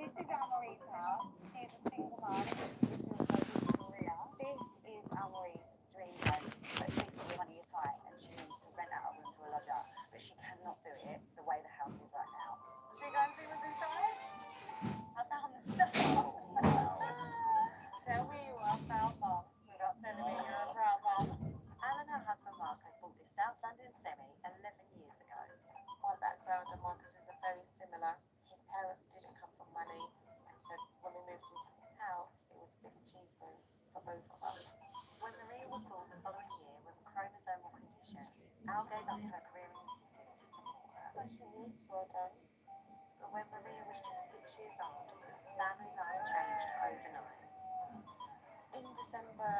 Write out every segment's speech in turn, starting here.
This is Anne-Marie's house. She's a single mum. Maria. This is Anne-Marie's dream home, but she's got money is tight and she needs to rent out a room to a lodger, but she cannot do it the way the house is right now. Should we go and see what's inside? I found the stuff. Tell me you are a proud mum without telling me you're a proud mum. Anne and her husband Marcus bought this South London semi 11 years ago. My background and Marcus is very similar. His parents didn't come from money, so when we moved into this house, it was a big achievement for both of us. When Maria was born the following year with a chromosomal condition, Al gave up her career in the city to support her. Well done. But when Maria was just 6 years old, family life changed overnight. In December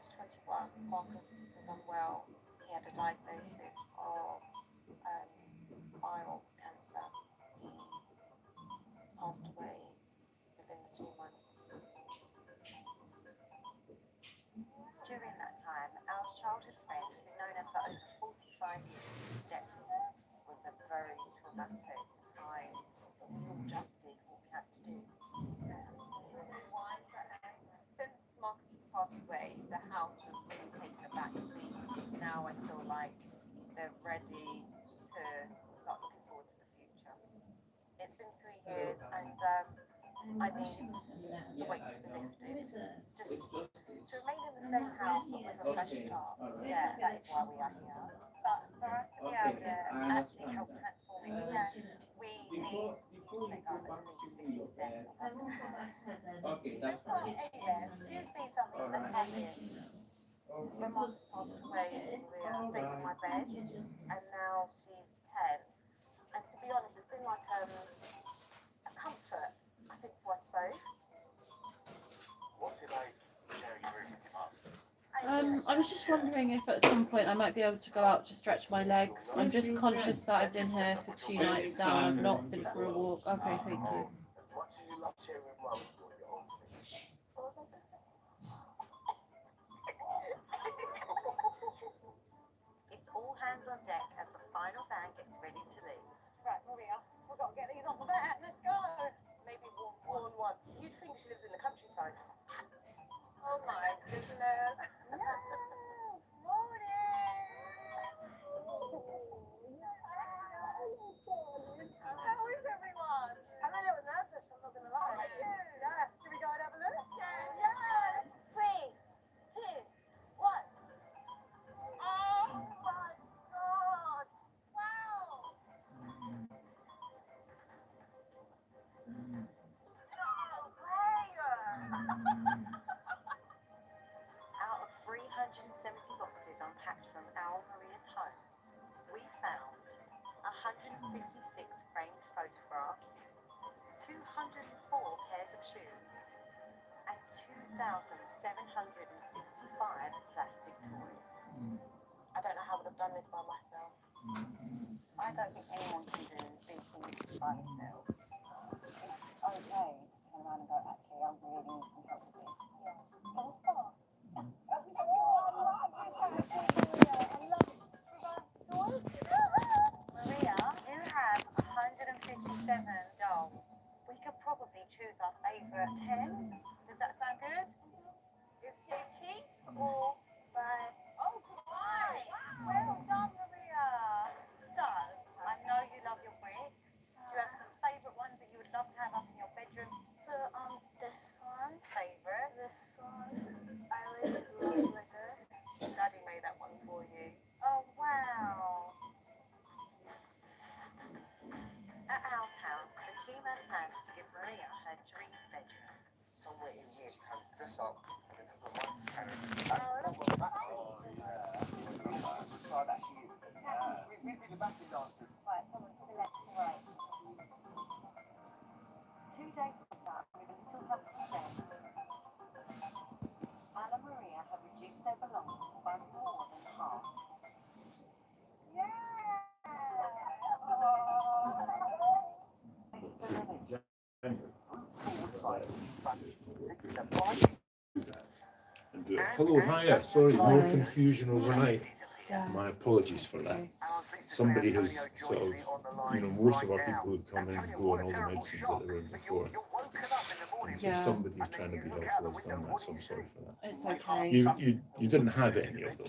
2021, Marcus was unwell. He had a diagnosis of bile cancer. He passed away within the 2 months. During that time, Al's childhood friends who'd known her for over 45 years stepped in. It was a very traumatic time. We all just did what we had to do. Since Marcus has passed away, the house has really taken a back seat. Now I feel like they're ready to start looking forward to the future. It's been 3 years and I need the weight to be lifted. Just to remain in the same house but with a fresh start. Yeah, that is why we are here. But for us to be able to actually help transform it, we need to make up at least 50% of us in the house. Okay, that's So, Ava, do you see something that's happening? When Marcus passed away, Maria stayed in my bed, and now she's 10. And to be honest, it's been like a comfort, I think, for us both. What's it like sharing a room with your mum? I was just wondering if at some point I might be able to go out to stretch my legs. I'm just conscious that I've been here for 2 nights now and I've not been for a walk. Okay, thank you. As much as you love sharing with mum, you want your own space. It's all hands on deck as the final van gets ready to leave. Right, Maria, we've got to get these on the van. Let's go. Maybe Worn once. You'd think she lives in the countryside. oh my goodness. Morning. How is everyone? I'm a little nervous, I'm not going to lie. Yeah. Should we go and have a look? Yeah. 3, 2, 1. Oh my God. Wow. Out of 370 boxes unpacked from Al Maria's home, we found 156 framed photographs, 204 pairs of shoes, and 2,765 plastic toys. I don't know how I would have done this by myself. I don't think anyone can do these things by themselves. It's okay to turn around and go, actually, I really need some help with this. Yeah. Can we start? Maria, you have 157 dolls. We could probably choose our favourite 10. Does that sound good? Is she keep or buy? Oh, goodbye! Well done, Maria. So, I know you love your bricks. Do you have some favourite ones that you would love to have up in your bedroom? So, this one, Favourite? this one, I really love liquor. Daddy made that one for you. Oh, wow. At Al's house, the team has plans to give Maria her dream bedroom. Somewhere in here you can dress up and then have a one carrot. Oh, that she is. We'd be the backing dancers. Right, come on, to the left and right. 2 days later, with a little help from them, Al and Maria have reduced their belongings by more than half. Hello, hiya. Sorry, more confusion overnight. My apologies for that. somebody has sort of, most of our people who come in go on all the medicines that they were in before. And so Yeah. somebody trying to be helpful has done that, so I'm sorry for that. It's okay. You didn't have any of them.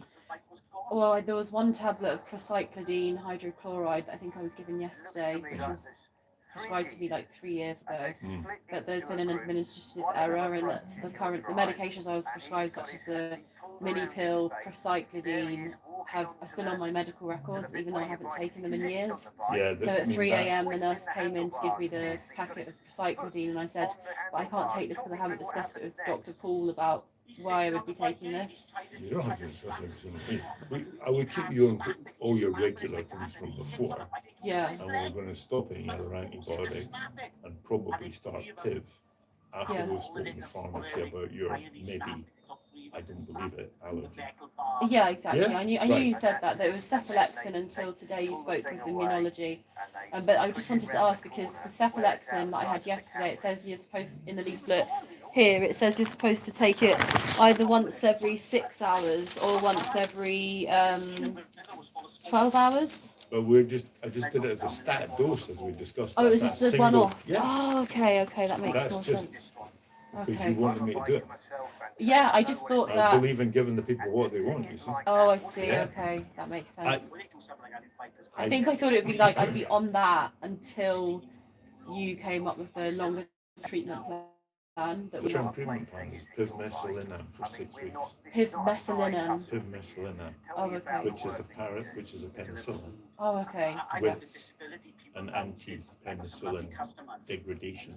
Well, there was one tablet of procyclidine hydrochloride that I think I was given yesterday, which was prescribed to me like 3 years ago. But there's been an administrative error in that the medications I was prescribed, such as the mini pill, procyclidine, are still on my medical records, even though I haven't taken them in years. Yeah. So at 3 a.m. the nurse came in to give me the packet of procyclidine, and I said, but I can't take this because I haven't discussed it with Dr. Paul about why I would be taking this. You don't have to discuss everything with me. I would keep you on all your regular things from before. Yeah. And we're going to stop any other antibiotics and probably start PIV after Yes. we've spoken to pharmacy about your maybe, I didn't believe it, allergy. Yeah, exactly. Yeah? I knew Right. you said that it was cephalexin until today you spoke with immunology. But I just wanted to ask, because the cephalexin that I had yesterday, it says you're supposed, in the leaflet here, it says you're supposed to take it either once every 6 hours or once every 12 hours. But I just did it as a stat dose as we discussed. Oh, it was just a one-off. Yeah. Oh, okay, that makes That's more just sense. because Okay. you wanted me to do it. Yeah, I just thought I that. believe in giving the people what they want, you see. Oh, I see. Yeah. Okay, that makes sense. I I think I thought it would be like I'd be on that until you came up with the longer treatment plan. That The we term treatment plan is pivmesalinam for 6 weeks. Pivmesalinam. Pivmesalinam, Oh, okay. which is a penicillin Oh, okay. with an anti-penicillin degradation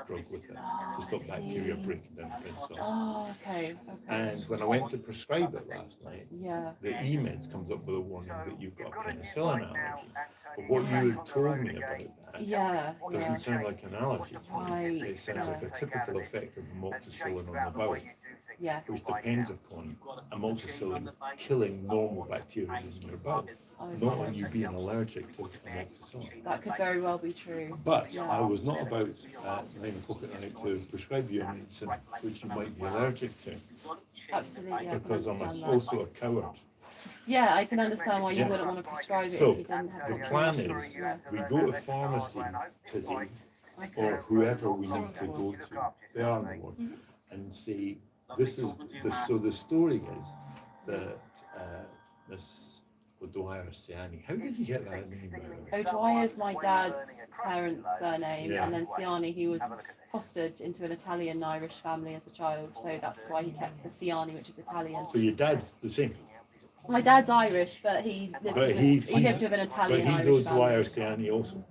drug with it to stop bacteria breaking down penicillin. Oh, okay. And when I went to prescribe it last night, Yeah. the e-meds comes up with a warning that you've got a penicillin allergy. But what you had told me about that Yeah. doesn't sound like an allergy to me. Right. It sounds like a typical effect of amoxicillin on the bowel, Yes. which depends upon amoxicillin killing normal bacteria in your bowel, Oh, not on you being allergic to amoxicillin. that could very well be true. But Yeah. I was not about 9 o'clock at night to prescribe you a medicine which you might be allergic to, Absolutely. I can because I'm understand that. also a coward. Yeah, I can understand why you Yeah. wouldn't want to prescribe it So, if you didn't have the it. plan is Yeah. we go to pharmacy today, or whoever we need to go to, they are no more, and say, so the story is that Miss O'Dwyer Siani, how did you get that name by the way? O'Dwyer is my dad's parents' surname, Yeah. and then Siani, he was fostered into an Italian-Irish family as a child, so that's why he kept the Siani, which is Italian. So your dad's the same, My dad's Irish, but he lived, but with, he's he lived with an but Italian-Irish he's family. O'Dwyer Siani also.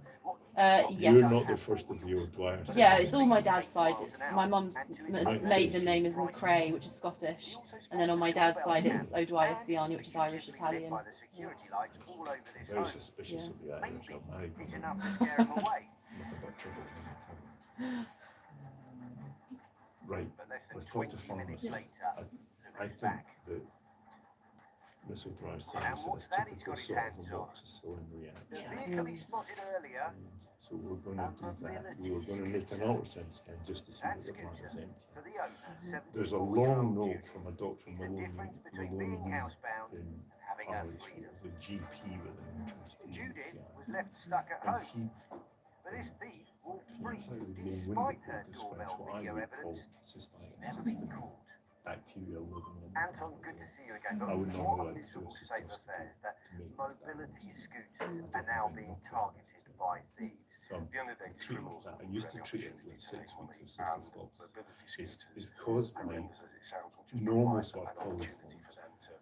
Yes. You're not the first of the O'Dwyer Siani. Yeah, it's all my dad's side. It's my mum's maiden name is McCrae, which is Scottish, and then on my dad's side it's O'Dwyer Siani, which is Irish Italian. Yeah. I'm very suspicious of the Irish. I'm married. It's enough to scare him away. Nothing but trouble. Right, But less than let's talk to 20 minutes pharmacy. later, I think that Miss O'Dwyer Siani And is what's a that he's typical got his sort of hands on? amoxicillin reaction. the vehicle he spotted earlier, And so we're going to do that. We were going to make an ultrasound scan just to see that that the plan was scooter, empty. for the owner, There's a 74-year-old long note Judy, from a Dr. is the difference between Maloney being housebound in and having her Irish, freedom. who was a GP with an interest in Judith UTI. was left stuck at And home, he, but this thief walked free slightly despite long-winded, her describes doorbell what I video would call evidence. He's cystitis, never been caught. bacteria living in the Anton, bowel. good to see you again. I would But normally what a like to miserable do a state of cystoscopy affairs that to make mobility that scooters I are now don't being think targeted by thieves. So I'm The only thing is treating criminals that. I look used for to any treat it opportunity with to 6 make money, weeks of and cyclops. mobility It's scooters, caused and by members, as it sounds, will just normal provide sort of an opportunity polyforms for them to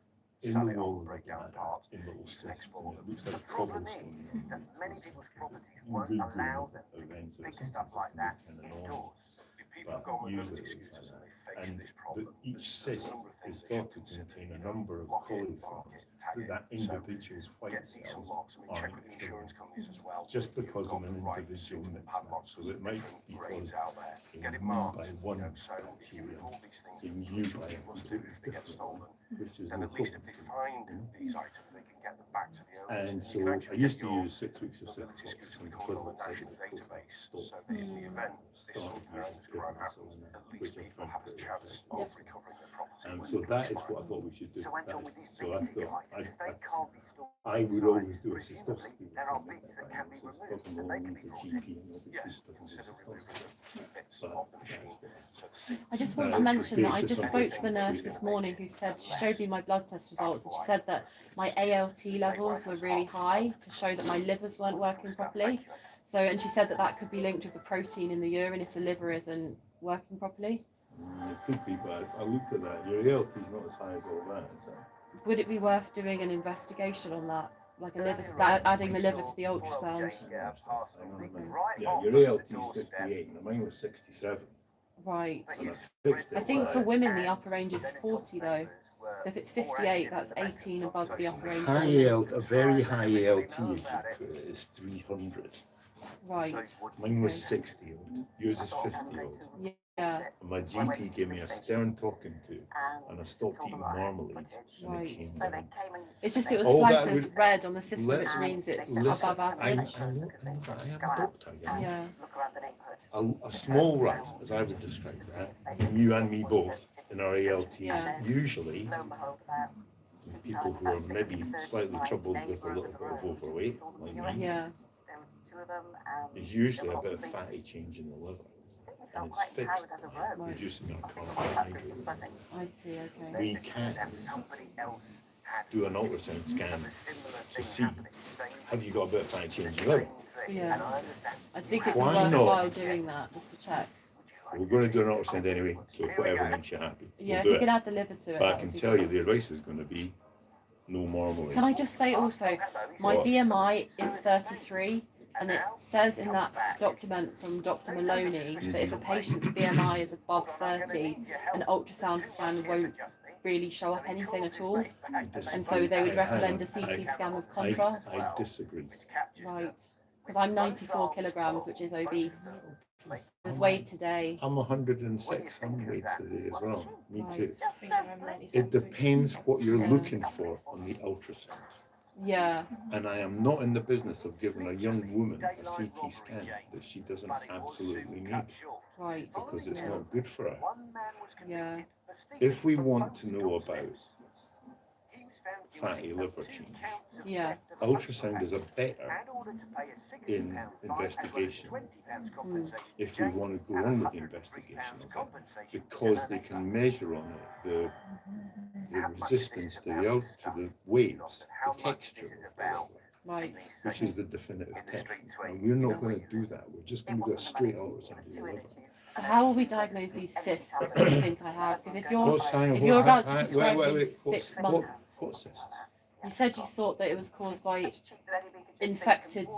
in sell the it wall on, of the break down bladder, parts, in little and cysts, and export it them. looks The like problem cobblestone. is on that it. many people's properties You won't could do allow a them to rent do or big something stuff to like make that kind of indoors. If people have but got usually mobility it's like scooters and that. they face And this problem, each there's cyst a number of is things they thought should to consider. contain a You know, number of lock it, mark coliforms, it, tag but it. that So individual's white get decent cells locks. I mean, check aren't with killed. insurance companies as well. Just that you've because got I'm an the right individual suitable mix padlocks, so because it there's might different be grades caused out there. in Get it me marked. by You one know, so if you bacteria, report these things, in to you police, by which a you must do completely if they get different stolen, one, which is then no at least if problem. they find these items, they can get them back to the owners. And you so can I actually used get to your use 6 weeks of mobility cyclops scooter and recorded on a equivalent national cycle database, stop. so that in the event this Started sort of using horrendous crime different happens, cyclops, at which least I people found have a pretty chance effective. of recovering their property. So that is what I thought we should do. So went on with That is- this So bit I if you thought, like. If they can't be stored I would always do a presumably cystoscopy. there are bits that can be removed and they can be brought in. GP and obviously Yes, doesn't consider do removing cystoscopy. bits But of the that's machine. what- So the seats. I just want to No, mention that I it's just just spoke to the something nurse to this do. morning who said she showed me my blood test results and she said that my ALT levels were really high to show that my livers weren't working properly. So, and she said that that could be linked with the protein in the urine if the liver isn't working properly. It could be, but I looked at that. Your ALT is not as high as all that, is it? Would it be worth doing an investigation on that? Like a liver, adding the liver to the ultrasound? Yeah, Yeah, your ALT is 58, and mine was 67. Right. And I fixed it. I think with for that. women the upper range is 40 though. So if it's 58, that's 18 above the upper range. High ALT, a very high ALT is 300. Right. Mine was 60 odd. Yours is 50 odd. Yeah. And my GP gave me a stern talking to, and I stopped eating marmalade, and Right. it came So they down. came and It's just it was All flagged that as would- red on the system, Let- which means it's Listen, above I average. know that. I am a doctor, you know. Yeah. look around the neighbourhood. A small rise, as I would describe that, and you and me both, in our ALTs, Yeah. usually Lo and behold, about people who are maybe slightly troubled with a little bit of overweight, like me, Yeah. there were two of them. is usually a bit of fatty change in the liver, and it's fixed by reducing our carbohydrate. I see. Okay. We can And somebody else had do an ultrasound scan a similar to thing see, happening, same have you got a bit of fatty change in your liver? Yeah. And I understand. I think it'd be Why not? worthwhile doing that just to check. We're going to do an ultrasound anyway, so whatever makes you happy, Yeah, we'll if do you could it. add the liver to it. But I that can would be tell you great. the advice is going to be no marmalade. Can I just say also, my What? BMI is 33, and it says in that document from Dr. Maloney that if a patient's BMI is above 30, an ultrasound scan won't really show up anything at all, and so they would recommend a CT scan with contrast. I disagree. Right, because I'm 94 kilograms, which is obese. I was weighed today. I'm 106 weight today as well. Me Right. too. Just so bloody It depends what you're Yeah. looking for on the ultrasound. Yeah, And I am not in the business of giving a young woman a CT scan that she doesn't absolutely need, right. because it's not good for her. One man was Yeah. convicted for stealing If we from want to Bones know doorstep. about He was found fatty guilty liver of 2 change, counts of Yeah. theft of a postal ultrasound is a package better and ordered to pay a £60 in fine as investigation. well as £20 compensation to if we Jane want to go and on with the £103 investigation of it, compensation to because her they neighbour. can measure on it the How much resistance this to is the about out this to stuff, the waves, Austin, how the much texture this is of the about liver, Right. feeling which safe is the definitive in the test. streets where And you we're not know going you- to do that. We're just It going to do a wasn't straight money, it ultrasound was of two your in liver. the tubes. So how will we diagnose these cysts that you think I have? Because if you're What's hang- if you're what- about to hang- prescribe me what's- 6 what- months, What cysts? you said you thought that it was caused by infected,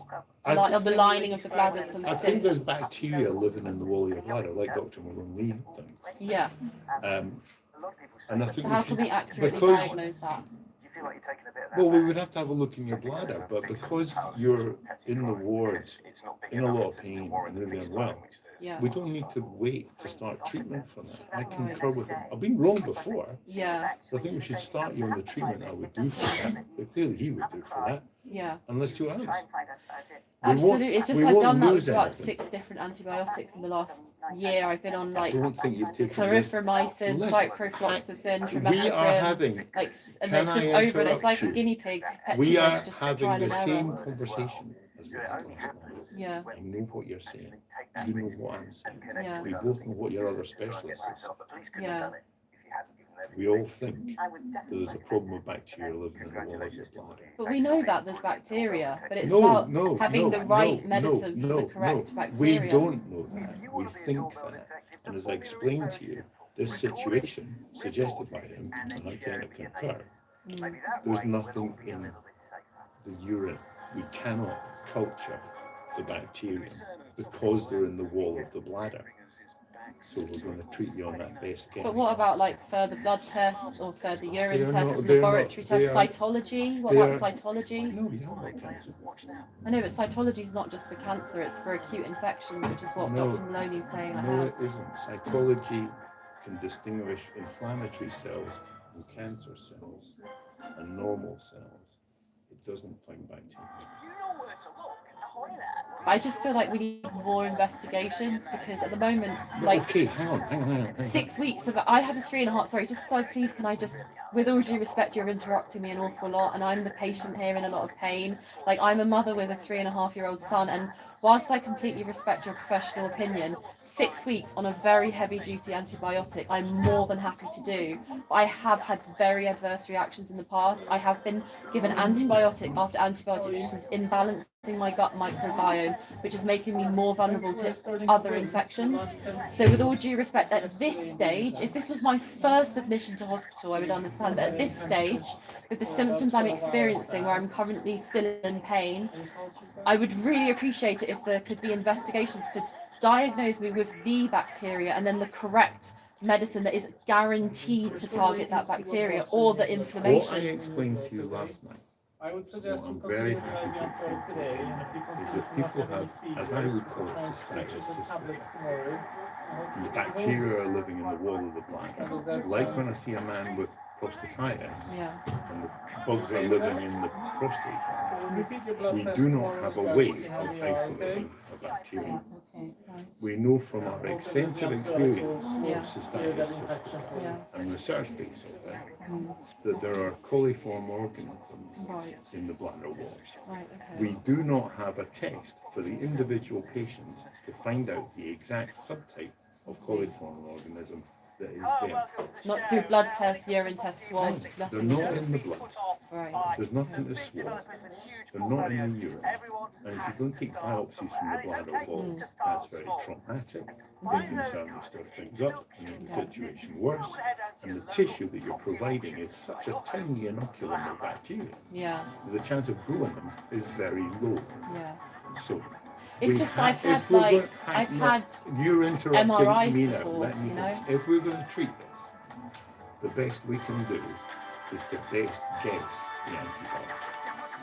I on the lining of the bladder, some I think there's cysts. bacteria living in the wall of your bladder, like Dr. Maloney thinks. Yeah. And I think So how we can should- we accurately because- diagnose that? Do you feel like you're taking a bit of that Well, we back? would have to have a look in your bladder, but because you're in the wards, in a lot of pain and really unwell, Yeah. we don't need to wait to start treatment for that. I Right. concur with it. I've been wrong before, Yeah. so I think we should start you on the treatment I would do for that. But clearly he would do for that, Yeah. and let's do ours. Try and find out about it. We won't- Absolutely. It's just we I've won't done that lose with about anything. 6 different antibiotics in the last year. I've been on I like don't think you've taken this. clarithromycin, Listen, ciprofloxacin, We are trimethoprim, having, like, and Can it's just I over. And it's interrupt like you? a guinea pig. we are Petri dish, just having trial the and same error. conversation as we So it had only last night. happens Yeah. I know what you're saying. take that You know risk what I'm and saying. connect Yeah. with We other both know people what your other to try and get specialist back is. up. The police couldn't Yeah. have done it if you hadn't given them We all think I would definitely there's a problem with bacteria living in the wall of your bladder. But we know that there's bacteria, but it's No, about no, having no, the right no, medicine for no, the correct no. bacteria. We don't know that. If you We want to be a think doorbell that. detective, And the as I formula is explained very to you, simple. this Record it, situation suggested report by it, him, and then and I share kind it of with your concur, neighbours. Mm. Maybe that There's way we'll all nothing be a in little bit safer. the urine. We cannot culture the bacteria because they're in the wall of the bladder. So we're going to treat you on that best guess. But what about like further blood tests or further urine They're not- tests, they're laboratory not- they tests, are- cytology? What they about are- cytology? No, you don't want cancer. I know, but cytology is not just for cancer; it's for acute infections, which is what No. Dr. Maloney's saying I No, have. it isn't. Cytology can distinguish inflammatory cells and cancer cells and normal cells. It doesn't find bacteria. You know where to look. Ahoy there. I just feel like we need more investigations because at the moment, like Okay, hang on. 6 weeks of I have a 3.5. Sorry, just so please, can I just, with all due respect, you're interrupting me an awful lot, and I'm the patient here in a lot of pain. Like I'm a mother with a 3.5-year-old son, and whilst I completely respect your professional opinion, 6 weeks on a very heavy-duty antibiotic, I'm more than happy to do. But I have had very adverse reactions in the past. I have been given antibiotic after antibiotic, which is imbalancing my gut microbiome, which is making me more vulnerable to other infections. So with all due respect, at this stage, if this was my first admission to hospital, I would understand, but at this stage, with the symptoms I'm experiencing, where I'm currently still in pain, I would really appreciate it if there could be investigations to diagnose me with the bacteria and then the correct medicine that is guaranteed to target that bacteria or the What I inflammation. explained to you last night, I would suggest I'm you very continue happy to maybe until explain today, to and if you you, is continue if to not people have any have, as I fevers, would call it, try to systemic take some cystic, tablets tomorrow. the bacteria are living in the wall of the bladder. Like when I see a man with prostatitis, Yeah. and the bugs are living in the prostate, Repeat your blood we test do not tomorrow have as a well way to see how of they are, okay? isolating a bacteria. Right. We know from our extensive experience Yeah. of systemic cystic Yeah. and research-based of it, Mm. that there are coliform organisms Right. in the bladder wall. Right. Okay. We do not have a test for the individual patient to find out the exact subtype of coliform organism that is there. Not through blood tests, urine tests, swabs, They're nothing not at all. in the blood. Right. There's nothing to swab. They're not in the urine. And if you don't take biopsies from the bladder wall, that's very traumatic. It can certainly stir things up and make the situation worse. And the tissue that you're providing is such a tiny inoculum of bacteria. Yeah. The chance of growing them is very low. Yeah. So It's we just ha- I've had if we're like going- I've no, had you're interrupting MRIs me now. before, Let me you know? finish. If we're going to treat this, the best we can do is to best guess the antibiotic.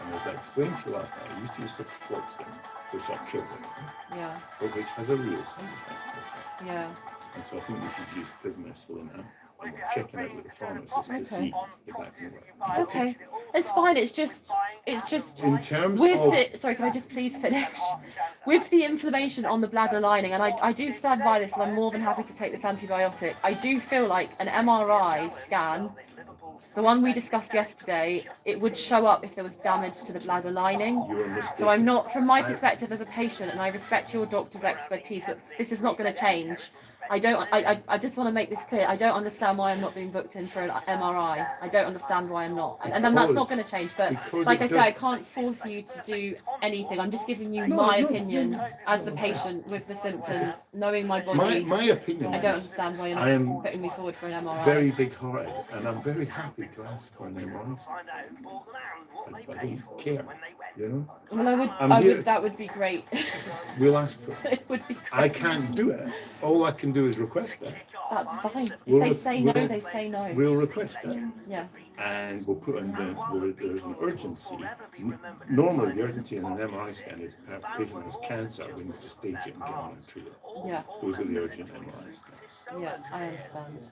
And as I explained to you last night, I used to use ciprofloxacin, which are kills it, Yeah. but which has a real side effect. Yeah. And so I think we should use pivnesilin now. And we're checking it with the pharmacist to Okay. see if that can work. Okay. It's fine. It's just In terms with of it. Sorry, can I just please finish? With the inflammation on the bladder lining, and I do stand by this, and I'm more than happy to take this antibiotic. I do feel like an MRI scan, the one we discussed yesterday, it would show up if there was damage to the bladder lining. you were mistaken. So I'm not, from my perspective as a patient, and I respect your doctor's expertise, but this is not going to change. I just want to make this clear. I don't understand why I'm not being booked in for an MRI. I don't understand why I'm not. And then that's not going to change. But Because like it I say, does- I can't force you to do anything. I'm just giving you my opinion as the patient with the symptoms, knowing my body. my opinion I don't is understand why you're I am not putting me forward for an MRI. very big-hearted, and I'm very happy to ask for an MRI. I don't care, you know. Well, I'm here. that would be great. We'll ask for it. It would be great. I can't do it. All I can do is request it. That's fine. If We'll they re- say no, we'll- they say no. We'll request it, Yeah. and we'll put in there's an urgency. Normally, the urgency in an MRI scan is a patient has cancer, we need to stage it and get on and treat it. Yeah. Those are the urgent MRI scans. Yeah. I understand.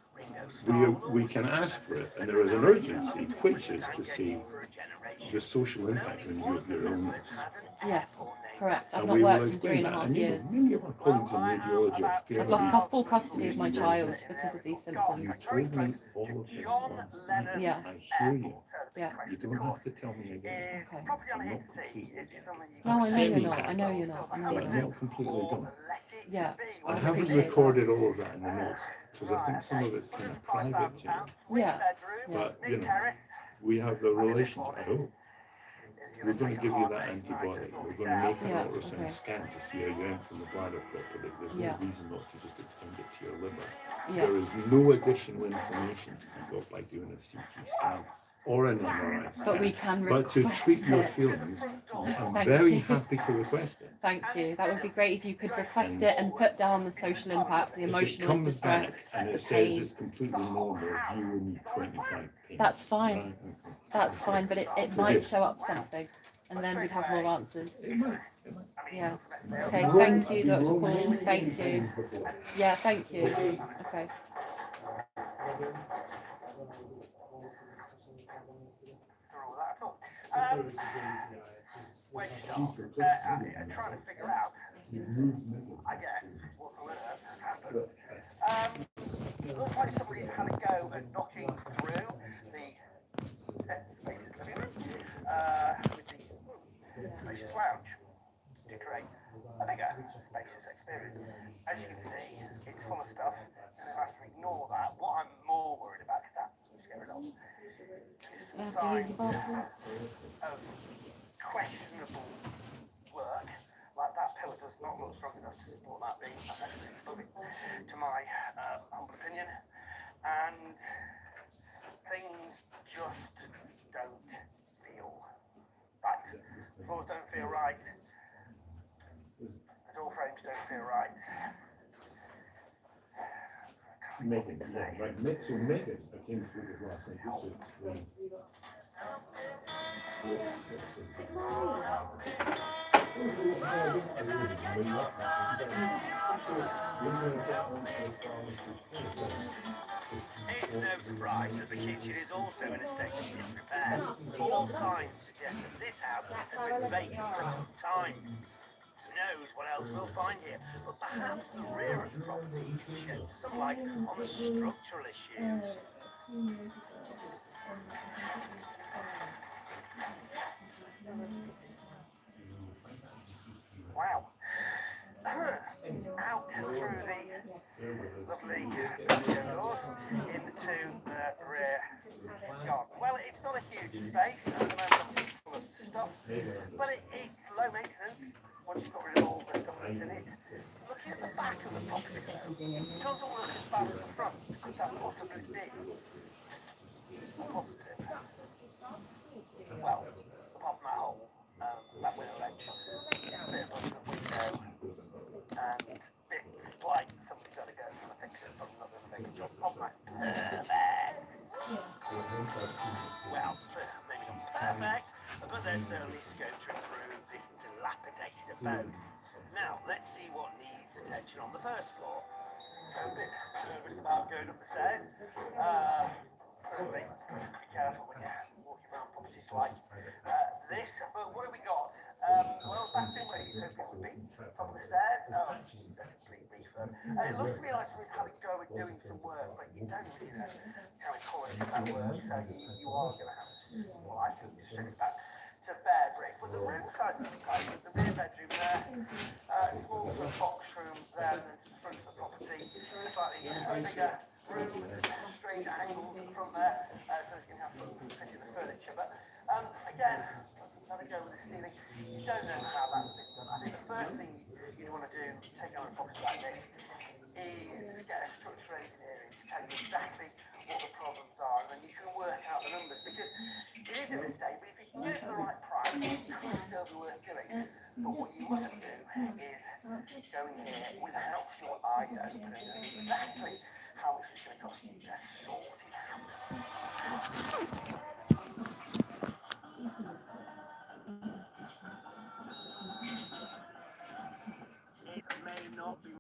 We can ask for it, and there is an urgency, which is to see the social impact on you of your illness. Yes. Correct. I've And not we will worked in explain that. 3.5 And years. many of our colleagues in radiology are fairly. I've lost full custody of my child because of these symptoms. You told me all of this last night. Yeah. I hear you. Yeah. You don't have to tell me again. Okay. I'm not completely done. No, I know you're Semi not. I cast know off, you're not. I know but you're I'm not. not completely done. Yeah. I I haven't appreciate recorded all of that in the notes because I think some of it's kind of private to me. that. Yeah. But you know, we have the relationship. I hope. We're going to give you that antibiotic. We're going to make an Yeah, ultrasound okay. scan to see how you're entering the bladder properly. There's no Yeah. reason not to just extend it to your liver. Yeah. There is no additional information to be got by doing a CT scan or an MRI scan. But we can But to request treat your it. feelings, I'm Thank very you. happy to request it. Thank you. That would be great if you could request it and put down the social impact, the If it emotional comes distress, back and the it says pain. it's completely normal, you will need 25 pain. That's fine. Right, okay. That's fine, but it might show up something, and then we'd have more answers. It might. Yeah. Okay. Thank you, Dr. Paul. Thank you. Yeah. Thank you. Okay. For all that at all. where do you start? Trying to figure out, I guess, what on earth has happened. It looks like somebody's had a go at knocking through the spacious living room with the spacious lounge to create a bigger spacious experience. As you can see, it's full of stuff, and I have to ignore that. What I'm more worried about, because that I'm scared of, is some signs of questionable work. Like that pillar does not look strong enough to support that beam. It's moving, to my humble opinion, and things just don't feel right. Floors don't feel right. The door frames don't feel right. Megan, yeah, right. So Megan, I came through this last night. It's no surprise that the kitchen is also in a state of disrepair. All signs suggest that this house has been vacant for some time. Who knows what else we'll find here, but perhaps the rear of the property can shed some light on the structural issues. Wow. Out through the lovely patio doors into the rear garden. Well, it's not a huge space, at the moment it's full of stuff, but it's low maintenance once you've got rid of all the stuff that's in it. Looking at the back of the property though, it doesn't look as bad as the front. Could that possibly be a positive? Well, apart from that hole, that window ledge, a bit above the window, and it's like somebody's got to go trying to fix it, but I'm not going to make a job. Oh, that's perfect. Well, maybe not perfect, but there's certainly scope to improve this dilapidated abode. Now, let's see what needs attention on the first floor. So a bit nervous about going up the stairs. Certainly, be careful when you're walking around properties like this. But what have we got? Well, bathroom where you hope it would be. Top of the stairs. Oh, it's a complete refurb. It looks to me like somebody's had a go at doing some work, but you don't really know how quality that work. So you are going to have to, well, I think, strip it back to bare brick. But the room size is surprising. The rear bedroom there, small sort of box room there, and then to the front of the property, slightly bigger room, strange angles in front there, so it's going to have fit in the furniture. But again, something's had to go with the ceiling. You don't know how that's been done. I think the first thing you'd want to do, take on a property like this, is get a structural engineering to tell you exactly what the problems are, and then you can work out the numbers, because it is in this state, but if you can get it for the right price, it could still be worth doing. But what you mustn't do is go in here without your eyes open and knowing exactly how much it's going to cost you to sort it out.